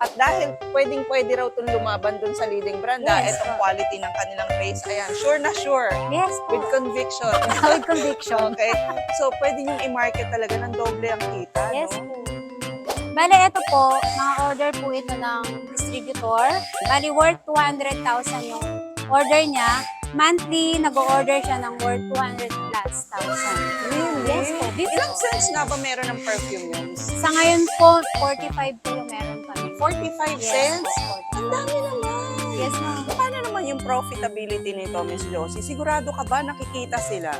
At dahil pwedeng-pwede raw itong lumaban dun sa leading brand, Yes. itong quality ng kanilang base, ayan, sure na sure. Yes po. With conviction. With conviction. Okay. So, pwede nyo i-market talaga ng doble ang kita, Yes no? po. Bale, ito po, naka-order po ito ng distributor. Bali, worth 200,000 yung order niya. Monthly, nag-order siya ng worth 200 plus thousand. Really? Yes po. Ilang cents nga ba meron ng perfume yun? Sa ngayon po, 45 po yung meron kami. 45 Yes cents? po, Ang dami naman. Yes, ma'am. Paano naman yung profitability nito, Miss Josie? Sigurado ka ba nakikita sila?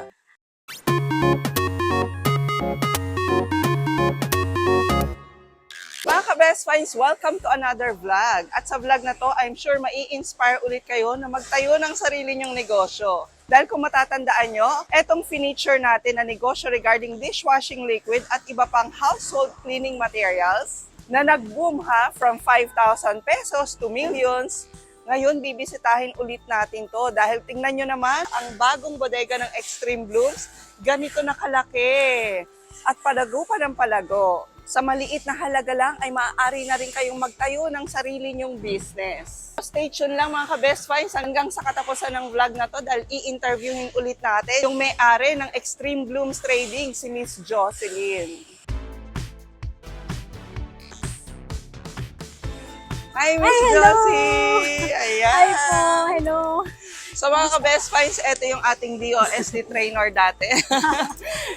Mga ka-best finds, welcome to another vlog. At sa vlog na to, I'm sure mai-inspire ulit kayo na magtayo ng sarili nyong negosyo. Dahil kung matatandaan nyo, etong finiture natin na negosyo regarding dishwashing liquid at iba pang household cleaning materials na nag-boom from 5,000 pesos to millions. Ngayon, bibisitahin ulit natin to dahil tingnan nyo naman, ang bagong bodega ng Extreme Blooms, ganito na kalaki. At palago pa ng palago. Sa maliit na halaga lang ay maaari na rin kayong magtayo ng sarili nyong business. Stay tuned lang mga ka-best finds hanggang sa katapusan ng vlog na to dahil i-interviewin ulit natin yung may-ari ng Extreme Blooms Trading, si Miss Jocelyn. Hi, Miss hello! Josie! Ayan! Hi po, hello. So mga ka-best finds, ito yung ating DOSD trainer dati.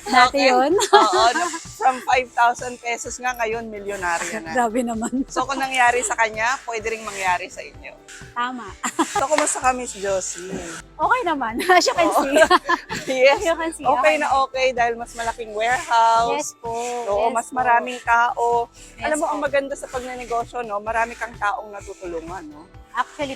Dati yun? Oo, from 5,000 pesos nga, ngayon milyonaryo na. Grabe naman. So kung nangyari sa kanya, pwede ring mangyari sa inyo. Tama. So kumusta ka, Miss Josie? Okay naman. As you can see. Yes, As you can see. okay na okay dahil mas malaking warehouse. Yes po. Oo, yes mas po. maraming tao. Yes Alam mo, po. ang maganda sa pagnenegosyo, no, marami kang taong natutulungan, no? Actually.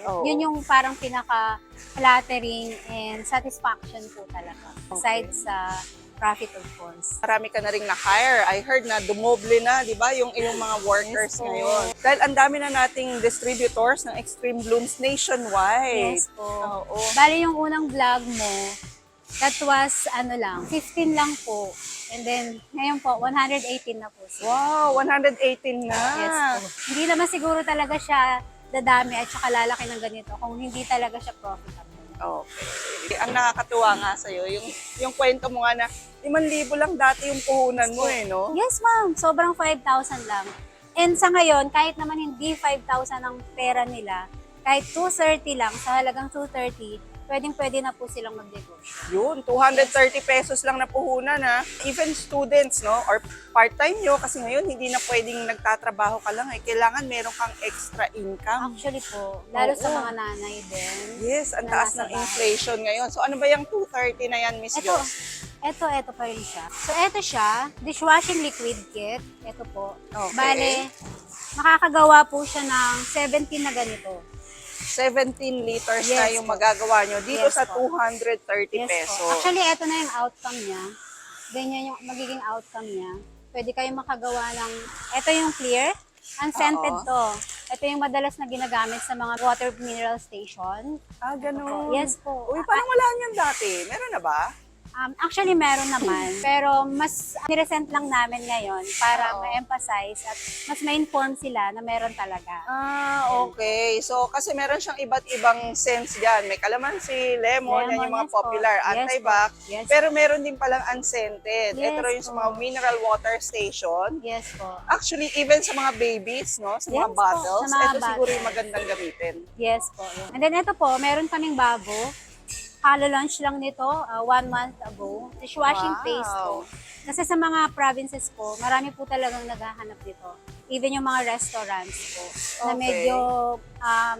Oo. Yun yung parang pinaka-flattering and satisfaction po talaga. Aside sa profit, of course. Marami ka na ring na-hire. I heard na dumoble na, di ba, yung iyong mga workers Yes po. ngayon. Dahil ang dami na nating distributors ng Extreme Blooms nationwide. Yes po. Oo. Bali yung unang vlog mo, that was 15 lang po. And then, ngayon po, 118 na po siya. Wow, 118 na. Yes po. Hindi naman siguro talaga siya dadami at saka lalaki ng ganito kung hindi talaga siya profitable. Okay. Ang nakakatuwa nga sa'yo, yung kwento mo nga na 5,000 lang dati yung puhunan mo no? Yes, ma'am. Sobrang 5,000 lang. And sa ngayon, kahit naman hindi 5,000 ang pera nila, kahit 230 lang, sa halagang 230, pwedeng-pwede na po silang magnegosyo. Yun, 230 pesos lang na puhunan ha. Even students, no? Or part-time nyo, kasi ngayon hindi na pwedeng nagtatrabaho ka lang. Kailangan meron kang extra income. Actually po, lalo sa Oo. mga nanay din. Yes, ang na taas nasa ng bahay. inflation ngayon. So ano ba yung 230 na yan, Miss Ito, Jos? ito pa rin siya. So, ito siya, dishwashing liquid kit. Ito po. Okay. Bale, makakagawa po siya ng 17 na ganito. 17 liters na Yes yung po. magagawa nyo dito Yes sa po. 230 Yes pesos. po. Actually, ito na yung outcome niya. Ganyan yung magiging outcome niya. Pwede kayong makagawa ng, ito yung clear, unscented Oo. to. Ito yung madalas na ginagamit sa mga water mineral station. Ah, ganun. Yes po. Uy, parang wala niyan dati. Meron na ba? Actually, meron naman. Pero mas niresent lang namin ngayon para Oo. ma-emphasize at mas ma-inform sila na meron talaga. Ah, okay. So, kasi meron siyang iba't ibang scents dyan. May calamansi, lemon, yan yung mga yes po. popular, Yes anti-bac. po. Yes Pero meron din palang unscented. Yes Ito rin sa po. mga mineral water station. Yes po. Actually, even sa mga babies, no? Sa mga Yes po, bottles, sa mga ito siguro yung bottles. magandang gamitin. Yes po. And then ito po, meron kaming bago. Kalo-launch lang nito 1 month ago. Dishwashing Wow. paste po. Kasi sa mga provinces po, marami po talagang naghahanap dito. Even yung mga restaurants po. Na Okay. medyo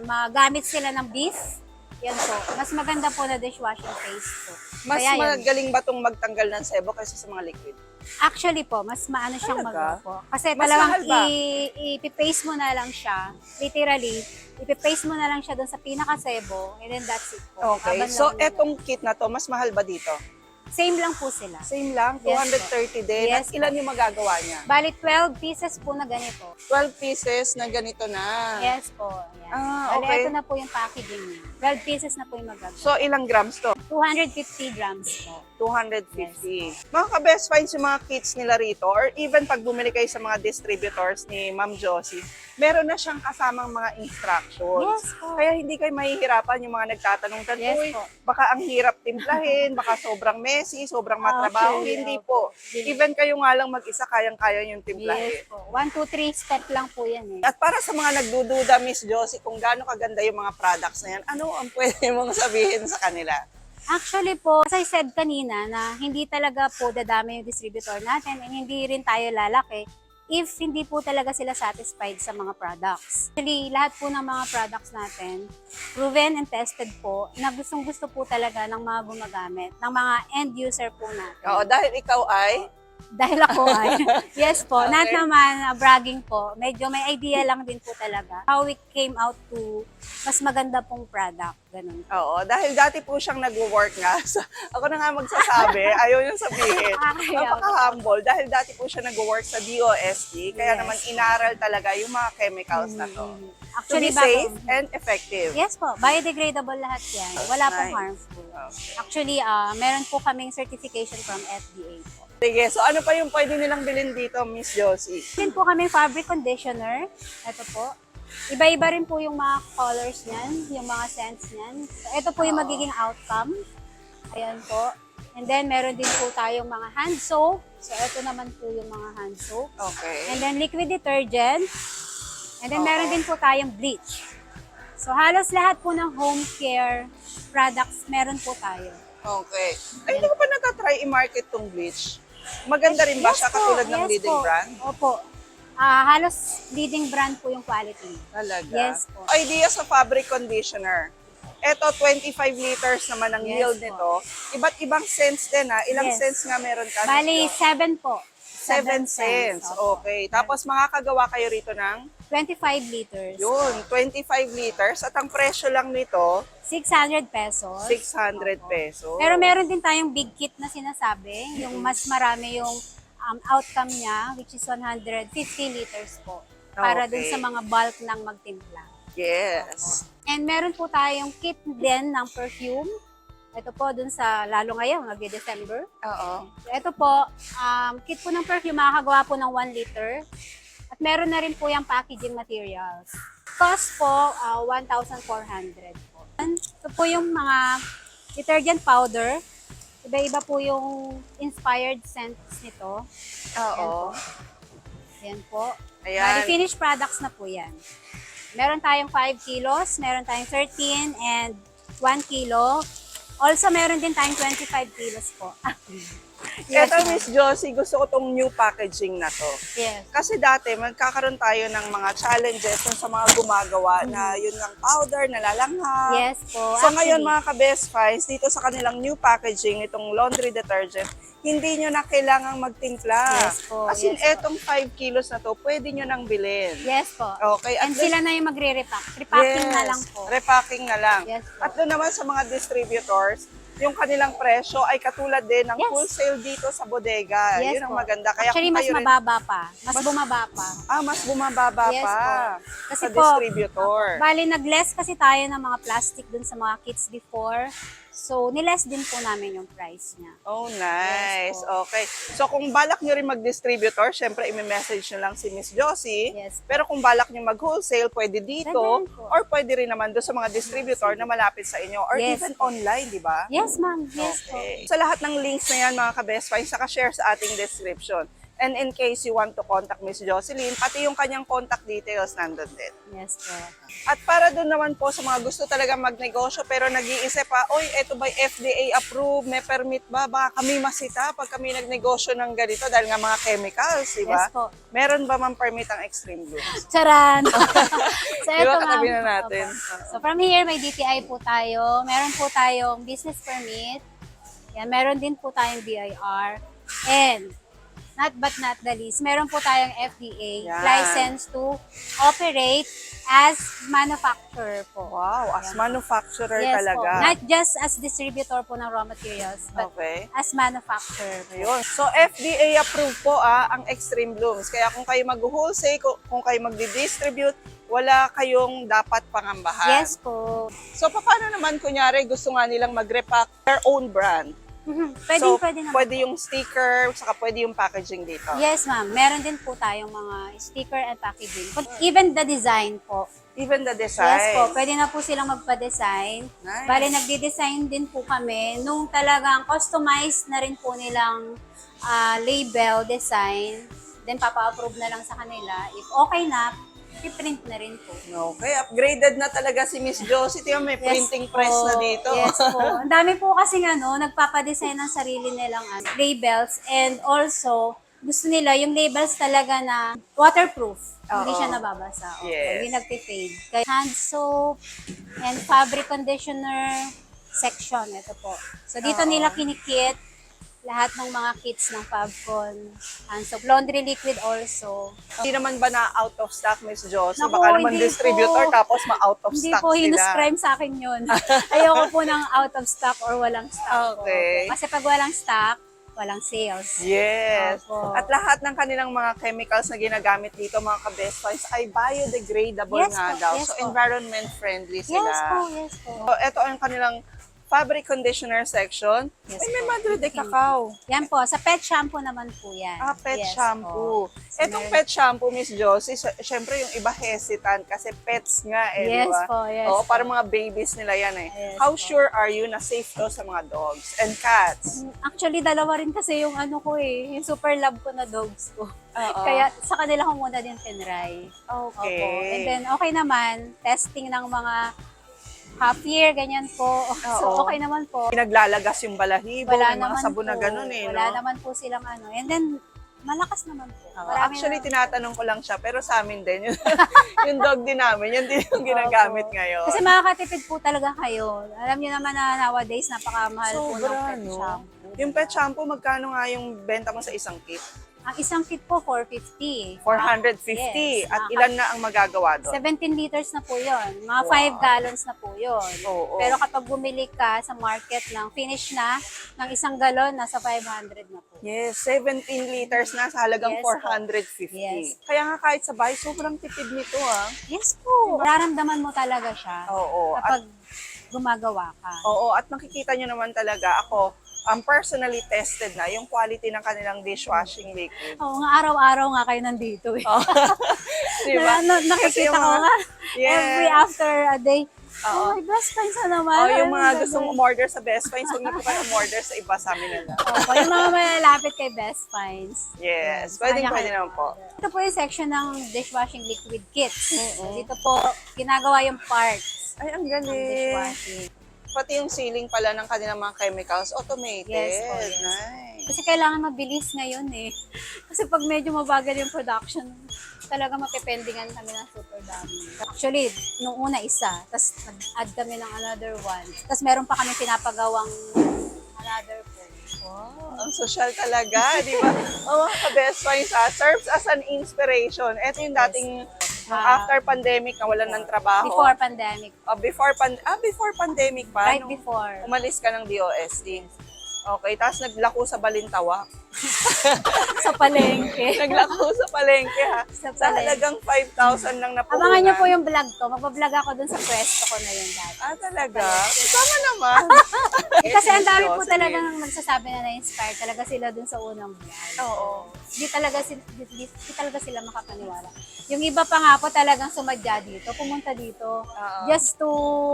magamit sila ng beef. Yan po. Mas maganda po na dishwashing paste po. Mas Kaya yun. magaling ba itong magtanggal ng sebo kaysa sa mga liquid? Actually po, mas maano siyang Talaga? magawa po. Kasi Mas talagang mahal ba? ipipaste mo na lang siya. Literally, ipipaste mo na lang siya doon sa pinaka-sebo and then that's it po. Okay. Laban So, lang nila. etong kit na to, mas mahal ba dito? Same lang po sila. Same lang, Yes, 230 din. Yes, At ilan yung magagawa niya? Bali, 12 pieces po na ganito. 12 pieces na ganito na. Yes po. Ayan. Ah, Bali, okay. ito na po yung packaging niya. 12 pieces na po yung magagawa. So, ilang grams to? 250 grams po. 250. Mga ka-best finds yung mga kits nila rito or even pag bumili kayo sa mga distributors ni Ma'am Josie, meron na siyang kasamang mga instructions. Yes po. Kaya hindi kayo mahihirapan yung mga nagtatanong dyan, Yes uy, po. baka ang hirap timplahin, baka sobrang messy, sobrang matrabaho. Actually, Hindi opo. po. Even kayo nga lang mag-isa, kayang-kaya yung timplahin. Yes po. 1, 2, 3 step lang po yan eh. At para sa mga nagdududa, Miss Josie, kung gaano kaganda yung mga products na yan, ano ang pwede mong sabihin sa kanila? Actually po, as I said kanina na hindi talaga po dadami yung distributor natin and hindi rin tayo lalaki if hindi po talaga sila satisfied sa mga products. Actually, lahat po ng mga products natin, proven and tested po, na gustong-gusto po talaga ng mga gumagamit, ng mga end user po natin. Oo, dahil ikaw ay Dahil ako ay, yes po, not Okay. naman bragging po, medyo may idea lang din po talaga how we came out to mas maganda pong product, ganun. Oo, dahil dati po siyang nag-work nga. So, ako na nga magsasabi, ayaw yung sabihin. Ayaw. Napaka-humble dahil dati po siya nag-work sa DOST, kaya Yes. naman inaral talaga yung mga chemicals na to. To be Actually, safe and effective. yes po, biodegradable lahat yan. Wala pong Nice. harmful. Okay. Actually, meron po kaming certification from FDA po. Sige, so ano pa yung pwede nilang bilhin dito, Miss Josie? Din po kaming fabric conditioner. Ito po. Iba-iba rin po yung mga colors niyan, yung mga scents niyan. So, ito po yung magiging outcome. Ayan po. And then, meron din po tayong mga hand soap. So, ito naman po yung mga hand soap. Okay. And then, liquid detergent. And then, meron din po tayong bleach. So, halos lahat po ng home care products, meron po tayo. Okay. Ay, hindi ko pa natatry i-market tong bleach. Maganda rin ba siya po, katulad ng yes leading po. brand? Opo. Halos leading brand po yung quality. Talaga? Yes po. Idea sa fabric conditioner. Ito, 25 liters naman ang Yes yield po. nito. Iba't ibang scents din ha. Ilang Yes. scents nga meron ka? Bali, 7 po. 7 cents. Opo. Okay. Tapos makakagawa kayo rito ng 25 liters. yun, 25 liters. At ang presyo lang nito, 600 pesos. 600 pesos. Pero meron din tayong big kit na sinasabi, yung mas marami yung outcome niya, which is 150 liters po. Para dun Okay. sa mga bulk ng magtimpla. Yes. And meron po tayong kit din ng perfume. Ito po dun sa, lalo ngayon, mag-December. Oo. Ito po, kit po ng perfume, makakagawa po ng 1 liter. At meron na rin po yung packaging materials. Cost po, 1,400 po. Ito po yung mga detergent powder. Iba-iba po yung inspired scents nito. Oo. Yan po. Ayan. Bali, finished products na po yan. Meron tayong 5 kilos, meron tayong 13 and 1 kilo. Also, meron din tayong 25 kilos po. Yes, Ito, ma'am. Miss Josie, gusto ko tong new packaging na to. Yes. Kasi dati, magkakaroon tayo ng mga challenges dun sa mga gumagawa na yun ng powder, nalalanghap. Yes po. So ngayon Actually, mga ka-best finds, dito sa kanilang new packaging, itong laundry detergent, hindi nyo na kailangang magtimpla. Yes po, As in, yes po. etong 5 kilos na to, pwede nyo nang bilhin. yes po. Okay. And sila na yung magre-repack. Repacking na lang po. Repacking na lang. Yes po. At doon naman sa mga distributors, yung kanilang presyo ay katulad din ng Yes. wholesale dito sa bodega. Yes Yun ang po. maganda. Kaya Actually, kung mas kayo rin- mababa pa. Mas bumaba pa. mas bumababa Yes pa po. Kasi sa po, distributor. Bali, nag-less kasi tayo ng mga plastic dun sa mga kits before. So, niless din po namin yung price niya. Oh, nice. Yes po. Okay. So, kung balak nyo rin mag-distributor, syempre, i-message nyo lang si Miss Josie. Yes. Pero kung balak nyo mag-wholesale, pwede dito. Pwede rin po. Or pwede rin naman doon sa mga distributor na malapit sa inyo. Or Yes even po. online, di ba? Yes, ma'am. Yes po. Okay. Sa lahat ng links na yan, mga ka-best finds, saka-share sa ating description. And in case you want to contact Miss Jocelyn, pati yung kanyang contact details nandun din. Yes po. At para doon naman po sa mga gusto talaga magnegosyo pero nag-iisip pa, oy, eto ba FDA approved, may permit ba? Baka kami masita pag kami nagnegosyo ng ganito dahil nga mga chemicals, di ba? Yes po. Meron ba mang permit ang Extreme Blooms? Charan! so, Di ba, eto, ma'am. katabi na natin? So, from here, may DTI po tayo. Meron po tayong business permit. Yan, meron din po tayong BIR. And, not but not the least, meron po tayong FDA Yan. license to operate as manufacturer po. Wow, as manufacturer Yes talaga. po. Not just as distributor po ng raw materials, but Okay. as manufacturer po. Ayun. So, FDA approved po ang Extreme Blooms. Kaya kung kayo mag-wholesale, kung kayo magdi-distribute, wala kayong dapat pangambahan. Yes po. So, paano naman kunyari gusto nga nilang mag-repack their own brand? Pwede, So, pwede naman. pwede yung sticker, saka pwede yung packaging dito. Yes, ma'am. Meron din po tayong mga sticker and packaging. But even the design po. Even the design. Yes po. Pwede na po silang magpa-design. Nice. Bale, nagde-design din po kami nung talagang customized na rin po nilang label, design. Then, papa-approve na lang sa kanila. If okay na, i-print na rin po. Okay, upgraded na talaga si Miss Josie. Tingnan, may printing press po. na dito. Yes po. Ang dami po kasi nagpapadesign ng sarili nilang labels, and also gusto nila yung labels talaga na waterproof. Hindi Oo. siya nababasa. Opo, Yes. Hindi nagpe-fade. Kaya hand soap and fabric conditioner section. Ito po. So dito Oo. nila kinikit lahat ng mga kits ng Fabcon. Hand soap, laundry liquid also. Hindi naman ba na out of stock, Miss Josie? Naku, Baka naman hindi distributor po. tapos ma-out of Hindi stock po, sila. hinuscrime sa akin yun. Ayoko po ng out of stock or walang stock Okay. po. Kasi pag walang stock, walang sales. Yes. Opo. At lahat ng kanilang mga chemicals na ginagamit dito, mga ka-best finds, ay biodegradable Yes nga po, daw. yes So, po. environment friendly sila. Yes po, yes po. So, ito ang kanilang fabric conditioner section. Yes Ay, may po. Madre de Cacao. Yan po, sa pet shampoo naman po yan. Pet Yes shampoo. po. So, Etong meron- pet shampoo, Miss Josie, syempre yung iba hesitant kasi pets nga di Yes ba? po, yes Oo, po. para mga babies nila yan eh. Yes How po. sure are you na safe to sa mga dogs and cats? Actually, dalawa rin kasi yung ko yung super love ko na dogs ko. Oo. Kaya sa kanila ko muna din tinry. Okay. Opo. And then, okay naman, testing ng mga half year, ganyan po. So, Oo. okay naman po. Pinaglalagas yung balahibo, Wala may mga naman sabon na po. ganun eh, Wala no? naman po silang And then, malakas naman po. Oo. Marami Actually, na- tinatanong ko lang siya, pero sa amin din, yung dog din namin, yun din yung ginagamit Opo. ngayon. Kasi makakatipid po talaga kayo. Alam niyo naman na nowadays, napakamahal po ng Sobra, pet no? shampoo. Yung pet shampoo, magkano nga yung benta mo sa isang kit? Ang isang kit po, 450. 450. Yes. At ilan na ang magagawa doon? 17 liters na po yun. Mga Wow. 5 gallons na po yun. Oo. Pero kapag bumili ka sa market ng finish na, ng isang galon, nasa 500 na po. Yes, 17 liters na sa halagang Yes po. 450. Yes. Kaya nga kahit sa bahay, sobrang tipid nito ah. Yes po. Nararamdaman mo talaga siya Oo. kapag gumagawa ka. Oo, at makikita nyo naman talaga, ako, personally tested na yung quality ng kanilang dishwashing liquid. Oo nga, araw-araw nga kayo nandito eh. Diba? Kasi Nakikita yung ko mga- nga, Yes. every after a day, Oo. my best friends na naman. Oh, yung Ano mga ba gustong yun? umorder sa Best Finds, huwag na po kayo umorder sa iba, sa amin na lang. Opo, yung mga malalapit kay Best Finds. Yes, Kanya pwede kayo naman po. Ito po yung section ng dishwashing liquid kits. So, dito po, ginagawa yung parts Ay, ang ng galing. dishwashing. Pati yung sealing pala ng kanilang mga chemicals, automated. Yes po, yes. Nice. Kasi kailangan mabilis ngayon eh. Kasi pag medyo mabagal yung production, talaga mapipendingan kami ng super dami. Actually, nung una isa, tapos nag-add kami ng another one. Tapos meron pa kami pinapagawang another po. Wow, ang social talaga, di ba? Oh, mga ka-best finds serves as an inspiration. Ito yung dating nung after pandemic na walan ng trabaho. Before pandemic. Before pandemic pa. Right nung before. Umalis ka ng DOST. Okay, tapos naglako sa Balintawak. Sa palengke. Naglako sa palengke ha. Sa Sa palengke. halagang 5,000 lang napuhunan. Abangan niyo po yung vlog ko. Magbablog ako dun sa pwesto ko na yun dati. Talaga? Sama naman. Kasi ang dami po Jocelyn. talagang nagsasabi na na-inspire talaga sila dun sa unang vlog. Oo. Di talaga sila makapaniwala. Yung iba pa nga po talagang sumadya dito, pumunta dito, just to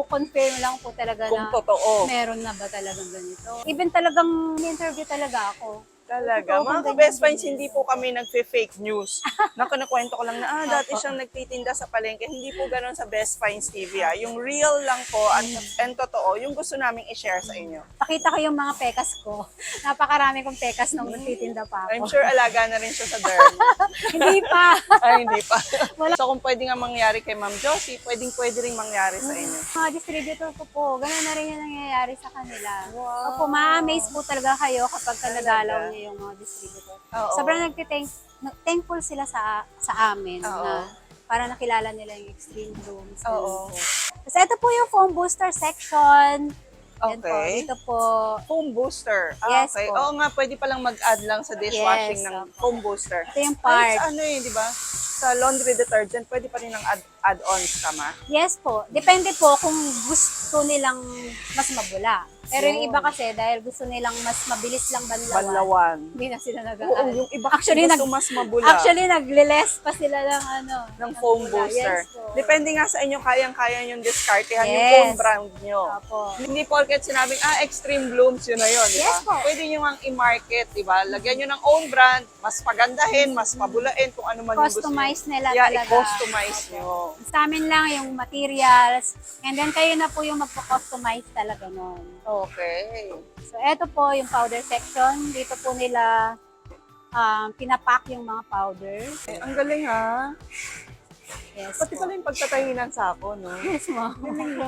confirm lang po talaga Kung na totoo. meron na ba talagang ganito. Even talagang interview talaga ako. Talaga. Totoo Mga kung ka-best ganyan finds, din. hindi po kami nagfe-fake news. Nakunakwento ko lang na, dati siyang nagtitinda sa palengke. Hindi po ganun sa Best Finds TV. Yung real lang po and totoo, yung gusto naming i-share sa inyo. Pakita ko yung mga pekas ko. Napakarami kong pekas nung nagtitinda pa I'm ako. sure alaga na rin siya sa derm. Hindi pa. Ay, hindi pa. So kung pwede nga mangyari kay Ma'am Josie, pwede rin mangyari sa inyo. Mga distributor ko po, gano'n na rin yung nangyayari sa kanila. Wow. Opo, ma-amaze po talaga kayo kapag Talaga. nadalaw niyo yung mga distributor. Oo. Sobrang thankful sila sa amin Oo. na para nakilala nila yung Extreme Blooms. Oo. Tapos ito po yung foam booster section. Yan po, Okay. dito po. Foam booster. Yes Okay. po. Oo nga, pwede palang mag-add lang sa dishwashing Yes, ng opo. foam booster. Ito yung Kahit part. sa ano di ba? Sa laundry detergent, pwede pa rin ng add-ons tama? Yes po. Depende po kung gusto nilang mas mabula. Pero yung Yun. iba kasi, dahil gusto nilang mas mabilis lang banlawan, Banlawan. hindi na sila nag Oo, yung iba Actually, gusto mas mabula. Actually, nagle-less pa sila ng ng foam bula. booster. Yes po. Depende nga sa inyo, kayang-kaya yung discartehan yung Yes. foam brand nyo. Opo. Hindi porket sinabing, Extreme Blooms, yun na yun, di ba? Yes po. Pwede nyo nga i-market, di ba? Lagyan nyo ng own brand, mas pagandahin, mas pabulain, kung ano man yung gusto nyo. Customize nila Yeah, talaga. i-customize Opo. nyo. Sa amin lang yung materials, and then kayo na po yung magpo-customize talaga nun. Okay. So, eto po yung powder section. Dito po nila pinapack yung mga powder. Ang galing ha. Yes Pati po. pala yung pagtatahi ng sako, no? Yes, ma'am. Galing mo.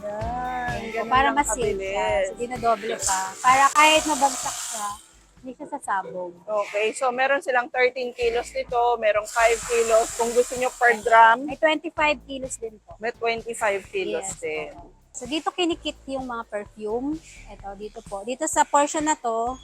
Yan. Ayan po, Ganun para lang ma-seal siya. kabilis. So, dinodoble pa. Para kahit mabagsak siya, hindi siya sasabog. Okay, so meron silang 13 kilos nito, merong 5 kilos. Kung gusto nyo per drum, May 25 kilos din po. may 25 kilos Yes, din. po. So, dito kinikit yung mga perfume. Ito, dito po. Dito sa portion na to,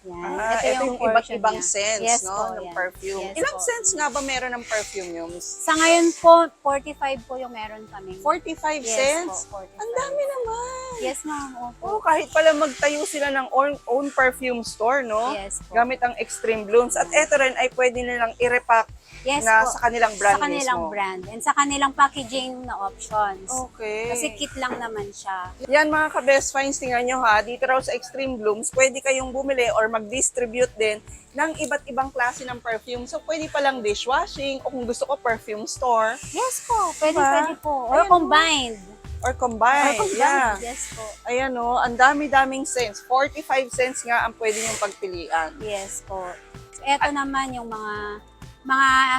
yan. Ito yung iba't portion ibang niya. scents, Yes no? po, ng yan. perfume. Yes Ilang po. scents nga ba meron ng perfume yung Sa ngayon po, 45 po yung meron kami. 45 Yes cents? po, 45. Ang dami naman. Yes, ma'am. Opo. Oh, kahit pala magtayo sila ng own perfume store, no? Yes po. Gamit ang Extreme Blooms. At ito rin ay pwede nilang i-repack Yes na po. sa kanilang brand Sa kanilang mismo. brand. And sa kanilang packaging na options. Okay. Kasi kit lang naman siya. Yan mga ka-best finds, tingnan nyo ha, dito raw sa Extreme Blooms, pwede kayong bumili or mag-distribute din ng iba't ibang klase ng perfume. So, pwede palang dishwashing o kung gusto ko, perfume store Yes po. Pwede, Diba? pwede po. Or Ayan, combined. or combined. Or combined. Yeah. Yes po. Ayan o, ang dami-daming scents. 45 cents nga ang pwede nyong pagpilian. Yes po. So, eto naman yung mga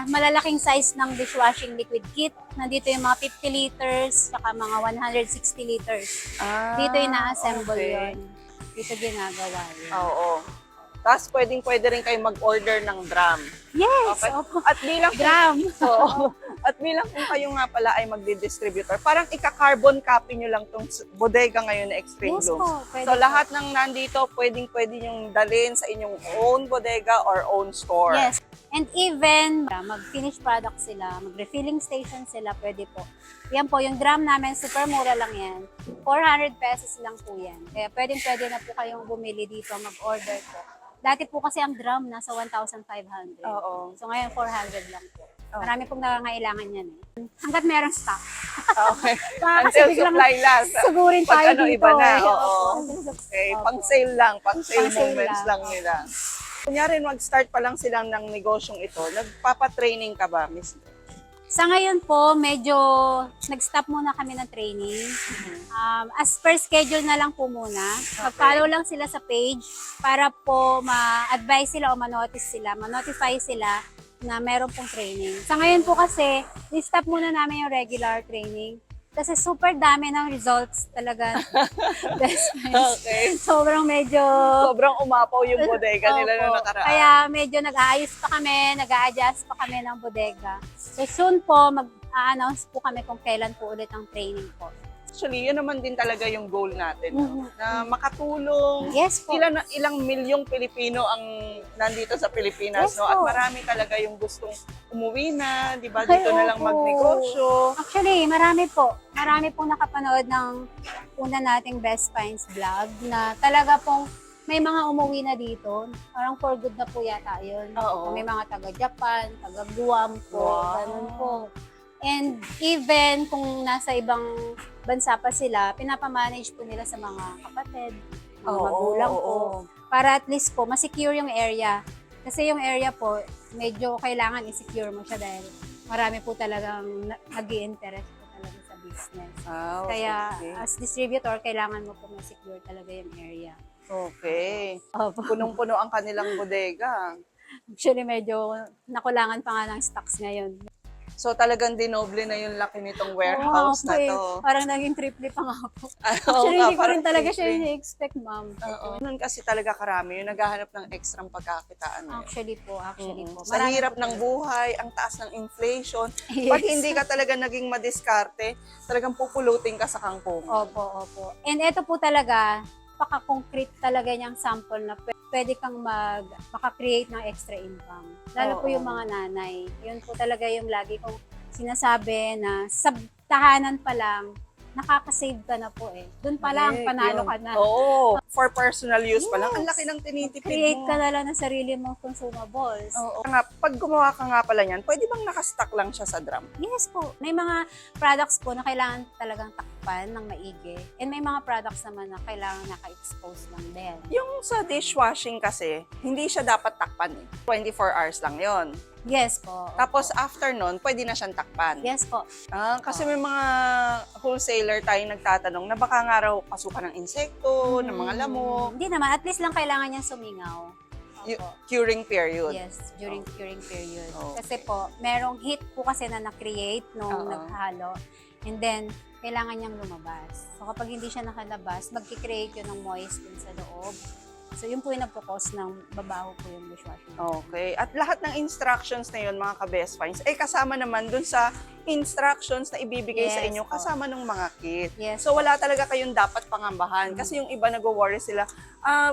malalaking size ng dishwashing liquid kit. Nandito yung mga 50 liters, saka mga 160 liters. Dito yung na-assemble okay. yun. Dito ginagawa yun. Oo. Tapos pwede rin kayo mag-order ng drum. Yes! Okay? Opo. At bilang Gram. Oo. At bilang kung kayo nga pala ay magdi-distributor, parang ika-carbon copy nyo lang tong bodega ngayon na Extreme Yes Blooms. po. Pwede So po. lahat ng nandito, pwede nyong dalhin sa inyong own bodega or own store. Yes. And even mag-finish product sila, mag-refilling station sila, pwede po. Yan po, yung drum namin, super mura lang yan. 400 pesos lang po yan. Kaya pwede na po kayong bumili dito, mag-order po. Dati po kasi ang drum nasa 1,500. Oo. So ngayon 400 lang po. Oh. Marami pong nangangailangan yan eh. Hanggat merong stock. Okay. Baka kasi Until biglang supply last. Sugurin Pag tayo ano, dito. iba na. eh. Oo. Opo. Okay, Opo. pang sale lang, pang sale Pang-sale moments lang. lang nila. Kunyari, mag-start pa lang silang ng negosyong ito, nagpapatraining ka ba, Miss? Sa ngayon po, medyo nag-stop muna kami ng training. As per schedule na lang po muna. Mag-follow lang sila sa page para po ma-advise sila o ma-notify sila na meron pong training. Sa ngayon po kasi, i-stop muna namin yung regular training. Kasi super dami ng results talaga. Best friends. Okay. Sobrang medyo... Sobrang umapaw yung bodega nila na Opo. nakaraan. Kaya medyo nag-aayos pa kami, nag-a-adjust pa kami ng bodega. So soon po, mag-a-announce po kami kung kailan po ulit ang training po. Actually, yun naman din talaga yung goal natin. No? Mhm. Na makatulong. Yes po. Ilang milyong Pilipino ang nandito sa Pilipinas. Yes No? At po. marami talaga yung gustong umuwi na, di ba? Ay, Dito na lang opo. magnegosyo. Actually, marami po. Marami pong nakapanood ng una nating Best Finds vlog na talaga pong may mga umuwi na dito. Parang for good na po yata yun. Oo. May mga taga-Japan, taga-Guam po, Wow. ganun po. And even kung nasa ibang bansa pa sila, pinapamanage po nila sa mga kapatid, mga Oo, magulang oo. po. Para at least po, masecure yung area. Kasi yung area po, medyo kailangan i-secure mo siya dahil marami po talagang nag-i-interest po talaga sa business. Ah, Kaya okay. as distributor, kailangan mo po ma-secure talaga yung area. Okay. Opo. Punong-puno ang kanilang bodega. Actually, medyo nakulangan pa nga ng stocks ngayon. So talagang dinoble na yung laki nitong Oo warehouse nga na po eh. to. Parang naging triple pa nga po. Oo Actually, nga, hindi ko parang rin talaga siya triple. ini-expect, ma'am. Oo. Nun kasi talaga karami yung naghahanap ng extrang pagkakitaan ngayon. Actually po. Sa Marami hirap po ng talaga. buhay, ang taas ng inflation. Yes. Pag hindi ka talaga naging madiskarte, talagang pupulutin ka sa kangkong. Opo. And ito po talaga, paka-concrete talaga niyang sample na pwede kang maka-create ng extra income. Lalo po Oo. yung mga nanay. Yun po talaga yung lagi kong sinasabi na sa tahanan pa lang, nakaka-save ka na po eh. Doon pa lang, Correct, panalo yun. ka na. Oo. For personal use pa lang, ang Yes. laki ng tinitipid Create mo. ka na lang ng sarili mong consumables. Oo. Pag gumawa ka nga pala niyan, pwede bang nakastock lang siya sa drum? Yes po. May mga products po na kailangan talagang takpan ng maigi. And may mga products naman na kailangan naka-expose lang din. Yung sa dishwashing kasi, hindi siya dapat takpan eh. 24 hours lang yon. Yes po. Tapos after nun, pwede na siyang takpan. Yes po. Kasi may mga wholesaler tayong nagtatanong na baka nga raw pasukan ng insekto, ng mga lamok, Hindi naman. At least lang kailangan niya sumingaw. Opo. curing period. Yes, during curing period. Okay. Kasi po, merong heat po kasi na na-create nung Oo. naghalo. And then, kailangan niyang lumabas. So, kapag hindi siya nakalabas, magkikreate yun ng moist dun sa loob. So, yun po yung nagpo-cause ng babaho po yung dishwashing. Okay. At lahat ng instructions na yun, mga ka-best finds, ay kasama naman dun sa instructions na ibibigay sa Yes inyo po. kasama ng mga kit. Yes So po. wala talaga kayong dapat pangambahan. Kasi yung iba nag-worry sila,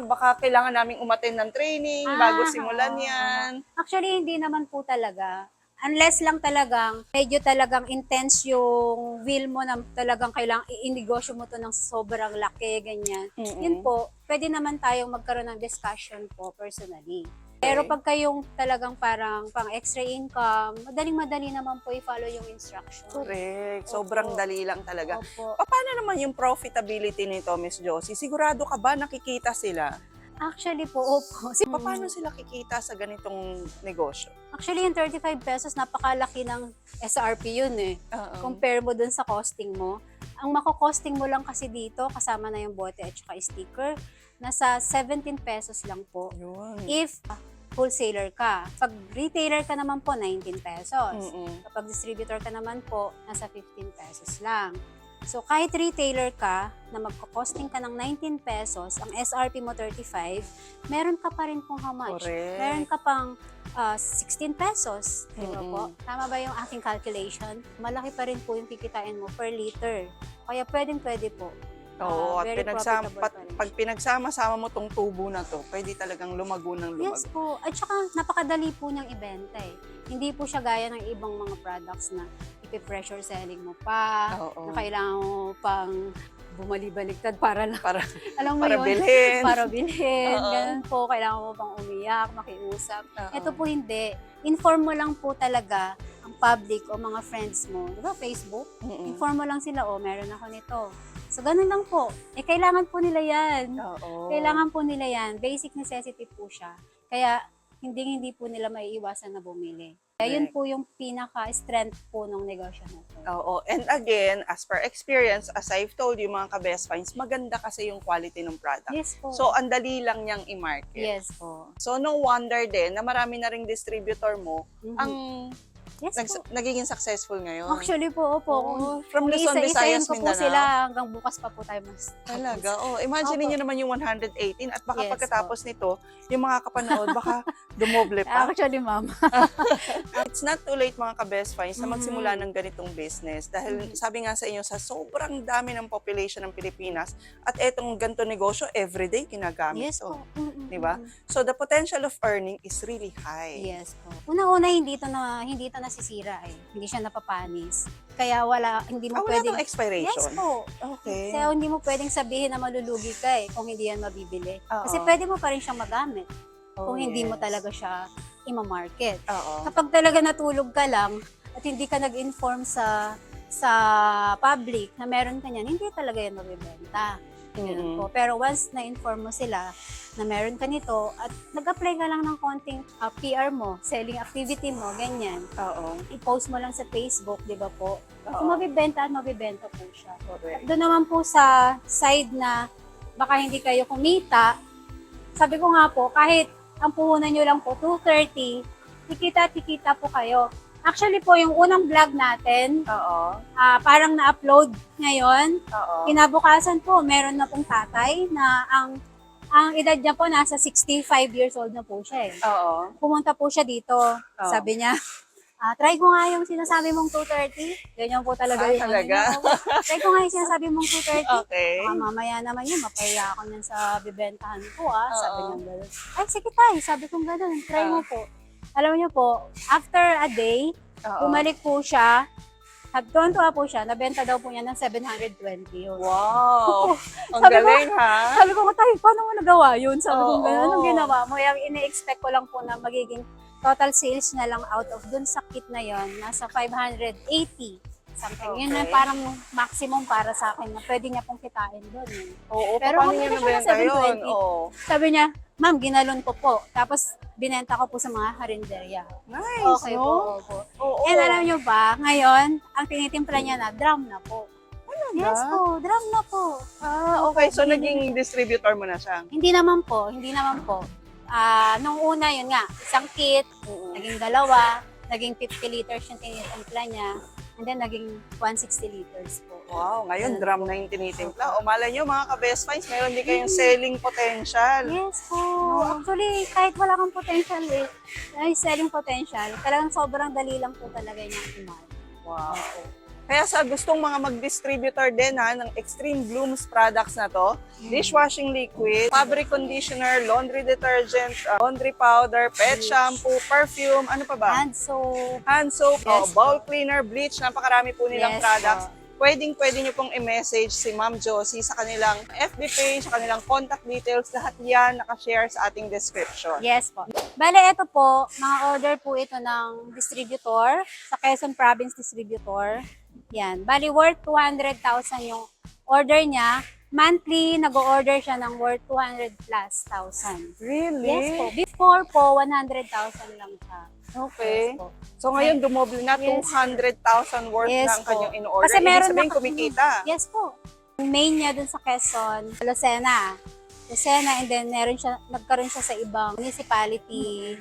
baka kailangan naming umattend ng training bago simulan oo. yan. Actually, hindi naman po talaga. Unless lang talagang, medyo talagang intense yung will mo na talagang kailangang i-negosyo mo to ng sobrang laki, ganyan. Yun po, pwede naman tayong magkaroon ng discussion po personally. Pero pag kayong talagang parang pang extra income, madaling-madali naman po i-follow yung instruction. Correct. Sobrang Opo. dali lang talaga. Opo. Paano naman yung profitability nito, Miss Josie? Sigurado ka ba nakikita sila? Actually po, opo. Paano sila kikita sa ganitong negosyo? Actually, yung 35 pesos, napakalaki ng SRP yun eh. Compare mo dun sa costing mo. Ang mako-costing mo lang kasi dito, kasama na yung bote at saka sticker, nasa 17 pesos lang po. Yun. If wholesaler ka. Pag retailer ka naman po, 19 pesos. Kapag distributor ka naman po, nasa 15 pesos lang. So, kahit retailer ka na magkakosting ka ng 19 pesos, ang SRP mo 35, meron ka pa rin kung how much. Correct. Meron ka pang 16 pesos. Di ba po? Tama ba yung aking calculation? Malaki pa rin po yung kikitain mo per liter. Kaya pwede po. Oo, at Very profitable pa rin. pag pinagsama-sama mo tong tubo na to, pwede talagang lumago ng lumago. Yes po. At saka, napakadali po niyang ibenta eh. Hindi po siya gaya ng ibang mga products na ipi-pressure selling mo pa, Oo. na kailangan mo pang bumali-baliktad para lang. Para, Alam mo para yun? bilhin. Para bilhin. Oo. Ganun po. Kailangan mo pang umiyak, makiusap. Oo. Ito po hindi. Inform mo lang po talaga ang public o mga friends mo. Di ba, Facebook? Inform mo lang sila, meron ako nito. So, ganun lang po. Kailangan po nila yan. Oo. Kailangan po nila yan. Basic necessity po siya. Kaya, hindi po nila maiiwasan na bumili. Kaya yun po yung pinaka-strength po ng negosyo na to. Oo. And again, as per experience, as I've told you mga ka-best finds, maganda kasi yung quality ng product. Yes po. So, ang dali lang niyang i-market. yes po. So, no wonder din na marami na ring distributor mo ang Yes po. nagiging successful ngayon. Actually po, opo. Oo. From Kung Luzon, isa-isahin Visayas, ko po Mindanao. sila hanggang bukas pa po tayo mas. Talaga. Imagine Opo. niyo naman yung 118 at baka Yes pagkatapos nito, yung mga kapanood, baka dumoble pa. Actually, ma'am. It's not too late mga ka-best finds na magsimula ng ganitong business. Dahil sabi nga sa inyo, sa sobrang dami ng population ng Pilipinas at etong ganito negosyo, everyday ginagamit Yes to. po. Di ba? So the potential of earning is really high. Yes po. Una-una, hindi to nasisira eh. Hindi siya napapanis. Kaya hindi mo Wala pwedeng... bang expiration? Yes po. Okay. Kaya hindi mo pwedeng sabihin na malulugi ka eh kung hindi yan mabibili. Oo. Kasi pwede mo pa rin siyang magamit Oh, kung hindi mo yes. talaga siya ima-market. Oo. Kapag talaga natulog ka lang at hindi ka nag-inform sa public na meron ka niyan, hindi talaga yan mabibenta. Ganun po. Pero once na-inform mo sila na meron ka nito at nag-apply ka lang ng konting PR mo, selling activity mo, ganyan. Oo. I-post mo lang sa Facebook, di ba po? Oo. Kung mabibenta po siya. Correct. Doon naman po sa side na baka hindi kayo kumita, sabi ko nga po, kahit ang puhunan nyo lang po 230, tikita po kayo. Actually po, yung unang vlog natin, Oo. parang na-upload ngayon. Oo. Kinabukasan po, meron na pong tatay na ang edad niya po nasa 65 years old na po siya eh. Oo. Pumunta po siya dito. Sabi niya, try ko nga yung sinasabi mong 230. Ganyan po talaga yung Talaga? Try ko nga yung sinasabi mong 230. Okay. Mamaya naman yun, mapaya ako niyan sa bibentahan ko Sabi Oo. niya gano'n. Ay, sige tayo. Sabi ko gano'n. Try mo po. Alam niyo po, after a day, Oo. bumalik po siya. Tuwan-tuwa po siya. Nabenta daw po niya ng 720 yun. Wow. Ang Sabi ko- galing ha. Sabi ko, tayo, paano mo nagawa yun? Sabi ko, Oo. gano'n, anong ginawa mo? Yung ine-expect ko lang po na magiging total sales na lang out of dun sa kit na yon nasa 580 something. Yun na Okay. parang maximum para sa akin na pwede niya pong kitain doon. Oo, Pero paano kung niya hindi siya nabenta na yun? 720, Oo. Sabi niya, ma'am, ginalon ko po. Tapos, binenta ko po sa mga harinderya. Nice, Okay no? po, opo. Oo. And alam niyo ba, ngayon, ang tinitimpla niya na, drum na po. Yes po, drum na po. Okay. So, naging distributor mo na siya? Hindi naman po. Nung una, yun nga, isang kit, naging dalawa, naging 50 liters yung tinitimpla niya, and then naging 160 liters po. Wow, ngayon drum na yung tinitimpla. O malay nyo mga ka-best finds, meron din kayong selling potential. Yes po. Actually, kahit wala kang potential ay selling potential, talagang sobrang dali lang po talaga niyang i-mark. Wow. Kaya sa gustong mga mag-distributor din ng Extreme Blooms products na to, dishwashing liquid, fabric conditioner, laundry detergent, laundry powder, pet shampoo, perfume, ano pa ba? And so, Hand soap, Yes, bowl cleaner, bleach, napakarami po nilang Yes, products. po. Pwede nyo pong i-message si Ma'am Josie sa kanilang FB page, sa kanilang contact details. Lahat yan nakashare sa ating description. yes po. Bale, ito po, mga order po ito ng distributor, sa Quezon Province Distributor. Yan. Bali, worth 200,000 yung order niya. Monthly, nag-order siya ng worth 200 plus thousand. Really? Yes po. Before po, 100,000 lang siya. Okay. Yes po. So ngayon dumoble na Yes. 200,000 worth Yes ng po. kanyang in-order. Kasi Ibig meron sabihin na- kumikita. Yes po. Yung main niya dun sa Quezon, Lucena, and then nagkaroon siya sa ibang municipality.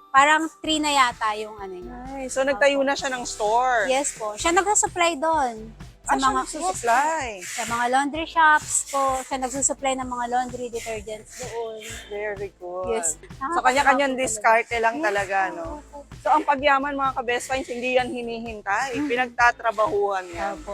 Parang 3 na yata yung ano niya. Nice. So nagtayo na siya ng store. Yes po. Siya nagsusupply doon. Siya nagsusupply. Sa mga laundry shops po, siya nagsusupply ng mga laundry detergents doon. Very good. Yes. So kanya-kanyang diskarte lang talaga, no? So ang pagyaman mga ka-best finds, hindi yan hinihintay. Pinagtatrabahuhan yan. Opo.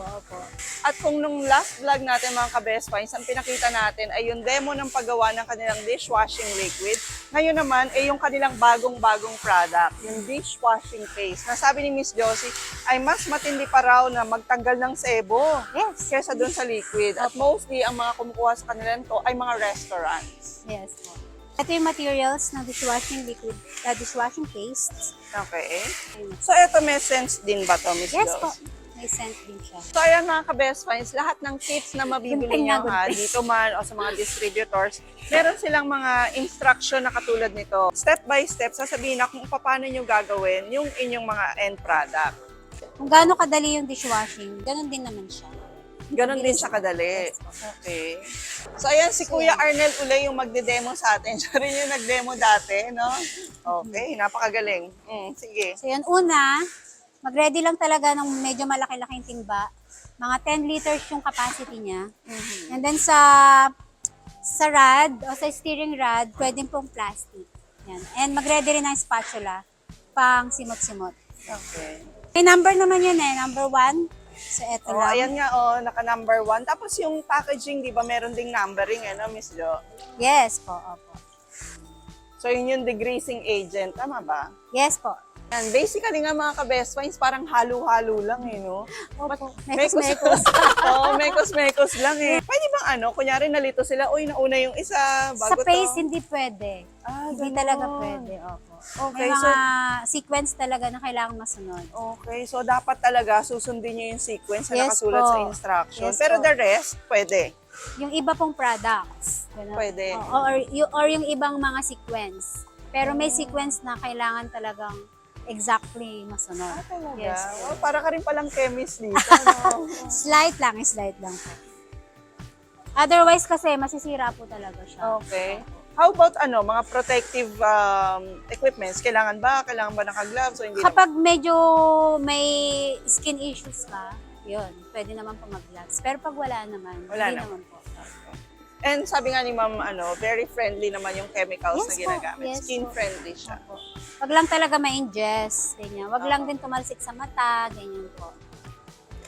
At kung nung last vlog natin mga ka-best finds, ang pinakita natin ay yung demo ng paggawa ng kanilang dishwashing liquid. Ngayon naman ay yung kanilang bagong-bagong product, yung dishwashing paste. Nasabi ni Miss Josie ay mas matindi pa raw na magtanggal ng sebo Yes. kesa dun sa liquid. At mostly, ang mga kumukuha sa kanila nito ay mga restaurants. Yes po. Ito yung materials ng dishwashing liquid, dishwashing paste. Okay. So, eto may sense din ba to, Miss Yes po. Josie? May scent din siya. So, ayan mga ka-best finds, lahat ng tips na mabibili Gunting nyo na gunting. dito man o sa mga distributors, meron silang mga instruction na katulad nito. Step by step, sasabihin na kung paano nyo gagawin yung inyong mga end product. Kung gaano kadali yung dishwashing, ganun din naman siya. Ganon din siya kadali. Okay. So, ayan, si Kuya Arnel Ulay yung magde-demo sa atin. Siya rin yung nag-demo dati, no? Okay, napakagaling. Sige. So yan, una, mag-ready lang talaga ng medyo malaki-laking timba. Mga 10 liters yung capacity niya. And then sa rod o sa steering rod, pwedeng pong plastic. Yan. And mag-ready rin ng spatula pang simot-simot. Okay. May number naman yun number 1. So eto Oh, lang. ayan nga, naka number 1. Tapos yung packaging, di ba, meron ding numbering, no, Miss Jo? Yes po, opo. So, yun yung degreasing agent, tama ba? Yes po. And basically nga mga ka-best finds, parang halo-halo lang no? Opo. Mekos-mekos. Oo, mekos-mekos lang Pwede bang kunyari nalito sila, uy, nauna yung isa, Sa bago pace, to. hindi pwede. Hindi Ganon. talaga pwede, opo. Okay, May so, mga sequence talaga na kailangang masunod. okay, so dapat talaga susundin nyo yung sequence na Yes nakasulat po. sa instruction. Yes Pero po. the rest, pwede. Yung iba pong products. Ganun. Pwede. Or yung ibang mga sequence. Pero may sequence na kailangan talagang exactly masunod. Talaga? Yes. Oh, para ka rin palang chemist dito, no? Slight lang po. Otherwise kasi masisira po talaga siya. Okay. How about mga protective equipments? Kailangan ba naka-gloves o hindi naman? Kapag medyo may skin issues ka, yun, pwede naman po mag-gloves. Pero pag wala naman, Wala hindi naman. naman po. And sabi nga ni Ma'am, very friendly naman yung chemicals na Yes po, ginagamit. yes Skin po. friendly siya. Opo. Wag lang talaga ma-ingest, ganyan. Wag lang din tumalsik sa mata, ganyan po.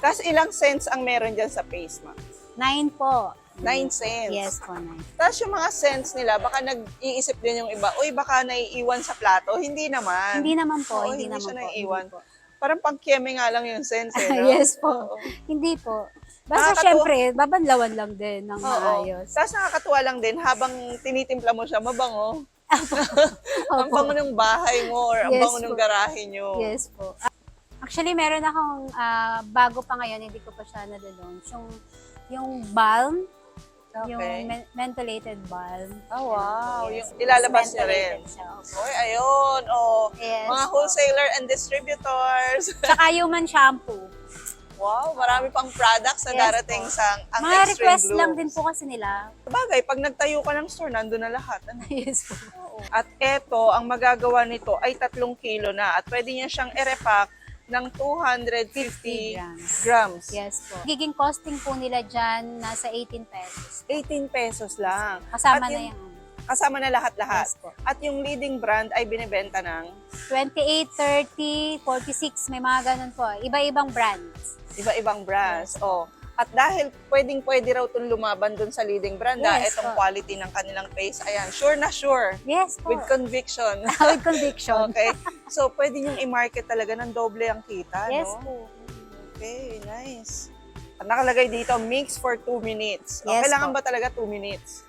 Tapos ilang cents ang meron dyan sa face, Ma'am? 9 po. 9 cents. Yes po, 9. Tapos yung mga cents nila, baka nag-iisip din yung iba, uy, baka naiiwan sa plato. Hindi naman. Hindi naman po, Oo, hindi naman siya po. naiiwan. Hindi po. Parang pang-kieme nga lang yung cents, eh, no? Yes po. Oo. Hindi po. Basta Nakakatuwa. syempre, babanlawan lang din ng Oo. maayos. Tapos nakakatuwa lang din, habang tinitimpla mo siya, mabango. Ang Opo. bango ng bahay mo or ang Yes bango ng po. garahe nyo. Yes po. Actually, meron akong bago pa ngayon, hindi ko pa siya na-launch. Yung balm, yung Okay. mentholated balm. Oh, wow. Yes, Yung ilalabas niya mentholated rin. siya, opo. Uy, ayun. Oh, Yes mga po. wholesaler and distributors. Tsaka human shampoo. Wow, marami pang products na Yes darating po. sa ang Mga Extreme request Bloom. lang din po kasi nila. Bagay, pag nagtayo ka ng store, nandun na lahat. Ano? Yes po. At eto, ang magagawa nito ay 3 kilo na at pwede niya siyang i-repack ng 250 grams. Yes po. Giging costing po nila dyan, nasa 18 pesos. 18 pesos lang. Kasama At na yun- yung Kasama na lahat-lahat. Yes po. At yung leading brand ay binibenta ng 28, 30, 46, may mga ganun po. Iba-ibang brands. iba-ibang brands. Oh. At dahil pwedeng-pwede raw itong lumaban dun sa leading brand, Yes itong po. quality ng kanilang paste, ayan, sure na sure. Yes po. With conviction. With conviction. Okay? So, pwede niyong i-market talaga ng doble ang kita, Yes no? po. Okay, nice. At nakalagay dito, mix for 2 minutes. Yes Kailangan po. ba talaga 2 minutes?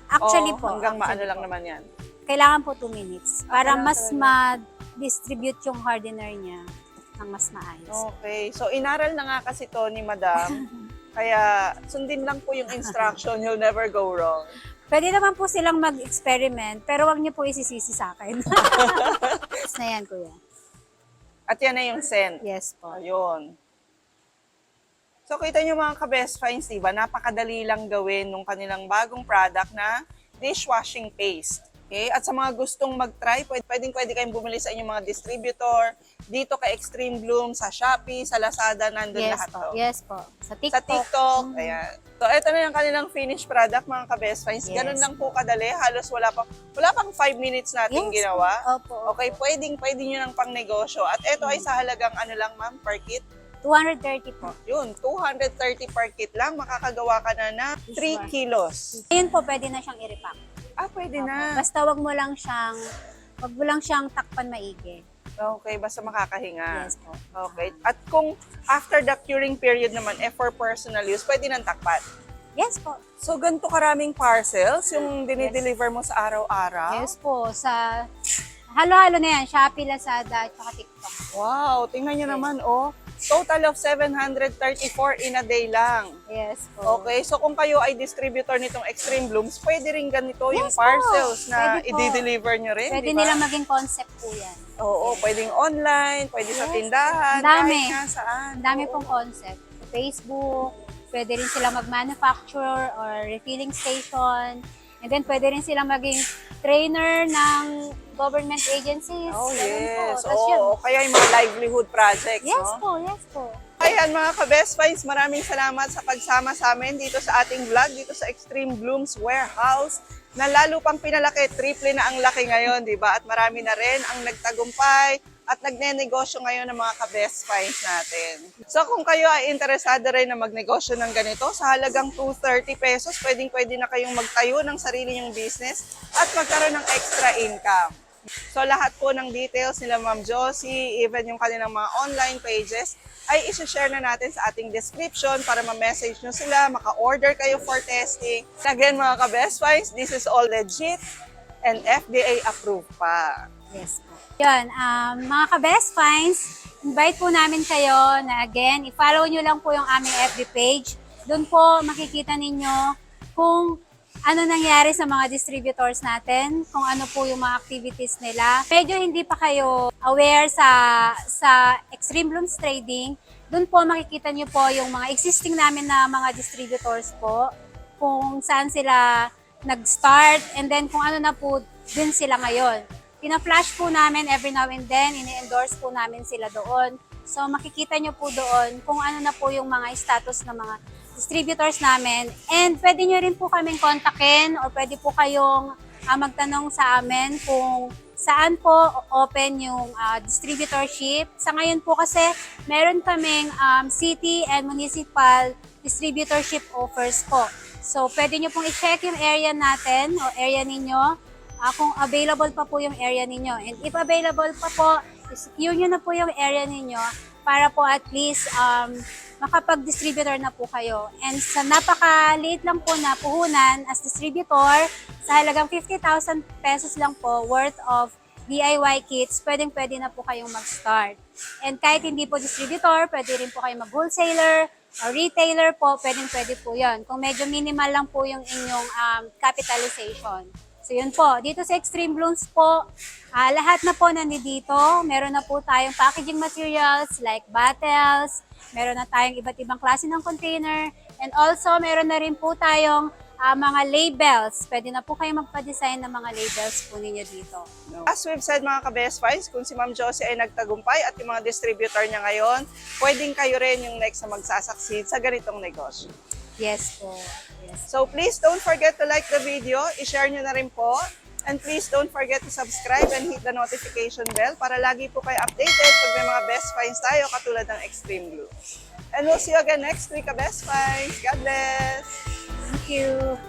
Actually O po. hanggang maano actually lang po. naman yan. Kailangan po 2 minutes. Para kailangan mas talaga. ma-distribute yung hardener niya ng mas maayos. Okay. So, inaral na nga kasi to ni Madam. Kaya, sundin lang po yung instruction. You'll never go wrong. Pwede naman po silang mag-experiment, pero wag niyo po isisisi sa akin. Na yan, kuya. At yan na yung scent. Yes po. Ayun. So, kita nyo mga ka-best finds, diba? Napakadali lang gawin nung kanilang bagong product na dishwashing paste. Okay? At sa mga gustong mag-try, pwede kayong bumili sa inyong mga distributor, dito kay Extreme Bloom, sa Shopee, sa Lazada, nandun Yes lahat po. to. Yes po. Sa TikTok. Sa TikTok, ayan. So, ito na yung kanilang finished product, mga ka-best finds. Yes. Ganun lang po kadali. Halos wala pang 5 minutes natin Yes. ginawa. Opo. Okay, pwede nyo ng pang negosyo. At ito ay sa halagang ano lang, ma'am, per kit. 230 po. Yun, 230 per kit lang, makakagawa ka na na 3 kilos. Ayun po, pwede na siyang i-repack. Ah, pwede Opo. na. Basta wag mo lang siyang takpan maigi. Okay, basta makakahinga. Yes po. Okay. At kung after the curing period naman, for personal use, pwede nang takpan. Yes po. So, ganito karaming parcels yung dinideliver mo sa araw-araw? Yes po. Sa halo-halo na yan. Shopee, Lazada, at saka TikTok. Wow, tingnan nyo naman, oh. Total of 734 in a day lang. Yes po. Okay, so kung kayo ay distributor nitong Extreme Blooms, pwede rin ganito yung Yes po. parcels na Pwede po. i-deliver nyo rin, Pwede di ba? nilang maging concept po yan. Oo, pwedeng online, pwede sa Yes. tindahan, Ang dami. kahit nga saan. Ang dami Oo. pong concept. Sa Facebook, pwede rin sila mag-manufacture or refilling station. And then pwede rin sila maging trainer ng government agencies. Oh, Ganun po. yes. Tas yun. Oo, kaya yung mga livelihood projects, Yes no? po, yes po. Ayan mga ka-best finds, maraming salamat sa pagsama sa amin dito sa ating vlog, dito sa Extreme Blooms Warehouse, na lalo pang pinalaki, triple na ang laki ngayon, di ba? At marami na rin ang nagtagumpay at nagnenegosyo ngayon ng mga ka-best finds natin. So kung kayo ay interesado rin na magnegosyo ng ganito, sa halagang 230 pesos, pwede na kayong magtayo ng sarili nyong business at magkaroon ng extra income. So lahat po ng details nila Ma'am Josie, even yung kanilang mga online pages, ay isi-share na natin sa ating description para ma-message nyo sila, maka-order kayo for testing. Again mga ka-best finds, this is all legit and FDA approved pa. Yes po. Yun, mga ka-best finds, invite po namin kayo na again, i-follow nyo lang po yung aming FB page. Doon po makikita ninyo kung ano nangyari sa mga distributors natin, kung ano po yung mga activities nila. Medyo hindi pa kayo aware sa Extreme Blooms Trading, doon po makikita nyo po yung mga existing namin na mga distributors po, kung saan sila nag-start, and then kung ano na po din sila ngayon. Pina-flash po namin every now and then, ini-endorse po namin sila doon. So makikita nyo po doon kung ano na po yung mga status ng mga distributors namin. And pwede nyo rin po kaming kontakin or pwede po kayong magtanong sa amin kung saan po open yung distributorship. Sa ngayon po kasi meron kaming city and municipal distributorship offers po. So pwede nyo pong i-check yung area natin o area ninyo kung available pa po yung area ninyo. And if available pa po, secure nyo na po yung area ninyo para po at least makapag-distributor na po kayo. And sa napakaliit lang po na puhunan as distributor, sa halagang 50,000 pesos lang po worth of DIY kits, pwedeng-pwede na po kayong mag-start. And kahit hindi po distributor, pwede rin po kayong mag-wholesaler or retailer po, pwedeng-pwede po yon. Kung medyo minimal lang po yung inyong capitalization. So yun po, dito sa Extreme Blooms po, lahat na po nandito. Meron na po tayong packaging materials like bottles, meron na tayong iba't ibang klase ng container, and also meron na rin po tayong mga labels. Pwede na po kayo magpa-design ng mga labels po ninyo dito. As we've said mga ka-Best Finds, kung si Ma'am Josie ay nagtagumpay at yung mga distributor niya ngayon, pwedeng kayo rin yung next na magsasucceed sa ganitong negosyo. Yes po. Yes. So please don't forget to like the video, i-share nyo na rin po, and please don't forget to subscribe and hit the notification bell para lagi po kayo updated pag may mga best finds tayo katulad ng Extreme Blue. And we'll see you again next week, ka-Best Finds. God bless! Thank you.